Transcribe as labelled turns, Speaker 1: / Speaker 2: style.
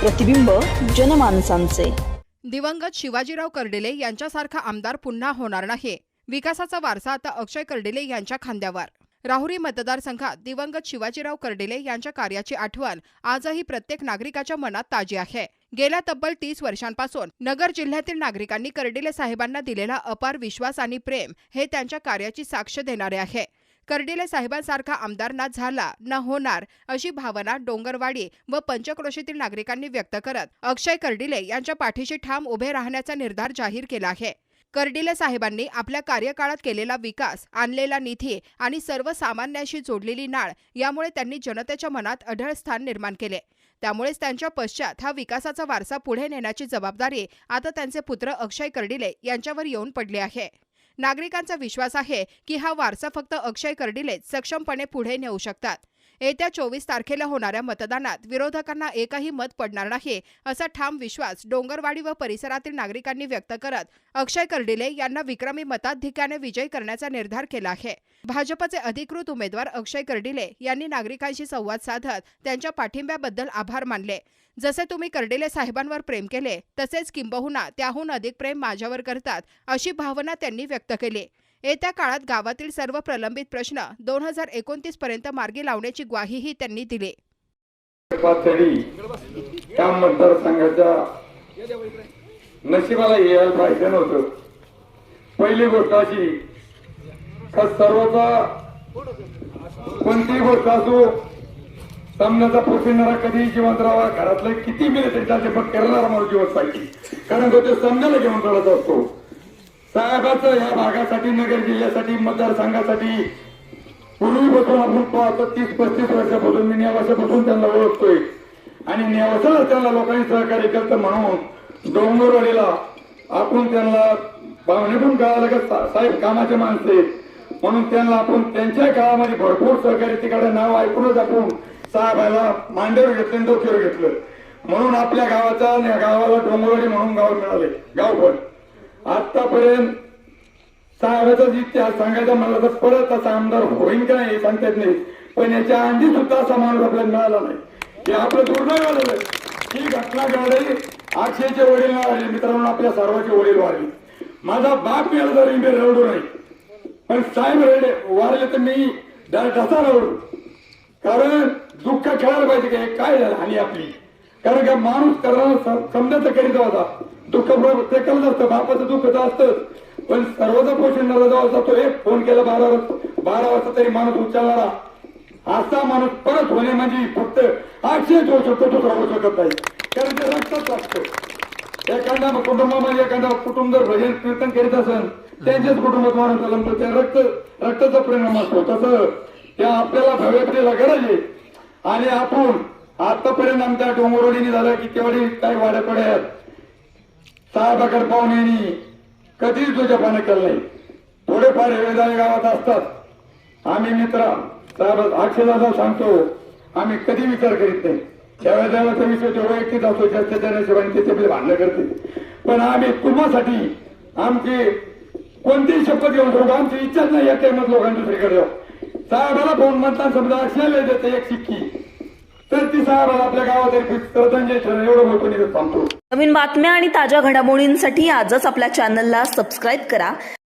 Speaker 1: प्रतिबिंब जनमानसांचे।
Speaker 2: दिवंगत शिवाजीराव कर्डिले यांच्यासारखा आमदार पुन्हा होणार नाही। विकासाचा वारसा आता अक्षय कर्डिले यांच्या खांद्यावर। राहुरी मतदारसंघात दिवंगत शिवाजीराव कर्डिले यांच्या कार्याची आठवण आजही प्रत्येक नागरिकाच्या मनात ताजी आहे। गेल्या तब्बल 30 वर्षांपासून नगर जिल्ह्यातील नागरिकांनी कर्डिले साहेबांना दिलेला अपार विश्वास आणि प्रेम हे त्यांच्या कार्याची साक्ष देणारे आहे। कर्डिले साहेबांसारखा आमदार ना झाला ना होणार अशी भावना डोंगरवाडी व पंचक्रोशीतील नागरिकांनी व्यक्त करत अक्षय कर्डिले यांच्या पाठीशी ठाम उभे राहण्याचा निर्धार जाहीर केला आहे। कर्डिले साहेबांनी आपल्या कार्यकाळात केलेला विकास, आणलेला निधी आणि सर्वसामान्यांशी जोडलेली नाळ यामुळे त्यांनी जनतेच्या मनात अढळ स्थान निर्माण केले। त्यामुळेच त्यांच्या पश्चात हा विकासाचा वारसा पुढे नेण्याची जबाबदारी आता त्यांचे पुत्र अक्षय कर्डिले यांच्यावर येऊन पडली आहे। नागरिकांचा विश्वास आहे की हा वारसा फक्त अक्षय कर्डिलेच सक्षमपणे पुढे नेऊ शकतात। येत्या 24 तारखेला होणाऱ्या मतदानात विरोधकांना एकही मत पडणार नाही असा ठाम विश्वास डोंगरवाडी व परिसरातील नागरिकांनी व्यक्त करत अक्षय कर्डिले यांना विक्रमी मताधिक्याने विजयी करण्याचा निर्धार केला आहे। भाजपचे अधिकृत उमेदवार अक्षय कर्डिले यांनी नागरिकांशी संवाद साधत त्यांच्या पाठिंब्याबद्दल आभार मानले। जसे तुम्ही कर्डिले साहेबांवर प्रेम केले तसेच किंबहुना त्याहून अधिक प्रेम माझ्यावर करतात अशी भावना त्यांनी व्यक्त केली। येत्या काळात गावातील सर्व प्रलंबित प्रश्न 2029 पर्यंत मार्गी लावण्याची ग्वाहीही त्यांनी दिली।
Speaker 3: त्या मतदारसंघाच्या नशिबाला यायला पाहिजे नव्हतं। पहिली गोष्ट अशी सर्वचा कोणतीही गोष्ट असो समजाचा पोषणारा कधी जिवंत राहावा, घरातले किती मिळेल त्याच्याचे पण करणारा माणूस जिवंत पाहिजे, कारण तो ते समजायला घेऊन चालत असतो। साहेबाचं या भागासाठी, नगर जिल्ह्यासाठी, मतदारसंघासाठी पूर्वीपासून आपण पाहतो 30-35 वर्षापासून मी नेवासापासून त्यांना ओळखतोय आणि नेवासाला त्यांना लोकांनी सहकार्य करतं म्हणून डोंगरवाडीला आपण त्यांना भावने पण कळालं का साहेब कामाचे माणसे म्हणून त्यांना आपण त्यांच्या काळामध्ये भरपूर सहकार्य तिकडे नाव ऐकूनच आपण साहेबाला मांडीवर घेतलं, डोक्यावर घेतलं म्हणून आपल्या गावाला डोंगरवाडी म्हणून गाव मिळाले। गाव पण आतापर्यंत साहेबाचा इतिहास सांगायचा मला तर परत असा आमदार होईल का नाही सांगता येत नाही, पण याच्या आधी सुद्धा असा माणूस आपल्याला मिळाला नाही। हे आपलं दुर्दैव आलेलं ही घटना घडली। अक्षयचे वडील वारले, मित्रांनो आपल्या सर्वांचे वडील वारले। माझा बाप मिळाला तरी मी रडू नाही, पण साहेब वारले तर मी ढसा रडू, कारण दुःख खेळायला पाहिजे की काय झालं हानी आपली, कारण का माणूस करणार समजायचं करीत होता। दुःख प्रत्येकाला असतं, बापाचं दुःख तर असतं, पण सर्वचा पोषण जो जातो एक फोन केला 12 वाजता तरी माणूस उचलणारा असा माणूस परत होणे म्हणजे फक्त अक्षय होऊ शकतो, दुसरा होऊ शकत नाही, कारण ते रक्तच लागतं। एखाद्या कुटुंबामध्ये एखादा कुटुंब जर भजन कीर्तन करीत असेल त्यांच्याच कुटुंबात माणूस आलं तर ते रक्ताचा परिणाम असतो, तसं त्या आपल्याला भव्यतेला गरज आहे। आणि आपण आतापर्यंत आमच्या डोंगरवाडीने झालं की तेवढी काही वाड्यापड्यात साहेबाकडे पाहुणे कधीच तुझ्या पानं केलं नाही। थोडेफार वेळेदारी गावात असतात, आम्ही मित्र साहेब अक्षयला सांगतो आम्ही कधी विचार करीत नाही, त्यावेळेचा विषय तो वैयक्तिक असतो, जास्त नशिबाने त्याचे आपले भांडणं करते, पण आम्ही तुम्हासाठी आमची कोणतीही शपथ घेऊन ठेवतो, आमची इच्छाच नाही या टाइमात लोकांनी दुसरीकडे साहेबाला फोन म्हणतात समजा अक्षयला देते एक शिक्की तर ती साहेबाला आपल्या गावात श्रद्धांजली ठेवणं एवढं मोठं सांगतो।
Speaker 1: नवीन बातम्या आणि ताज्या घडामोडींसाठी आजच आपल्या चॅनलला सबस्क्राईब करा।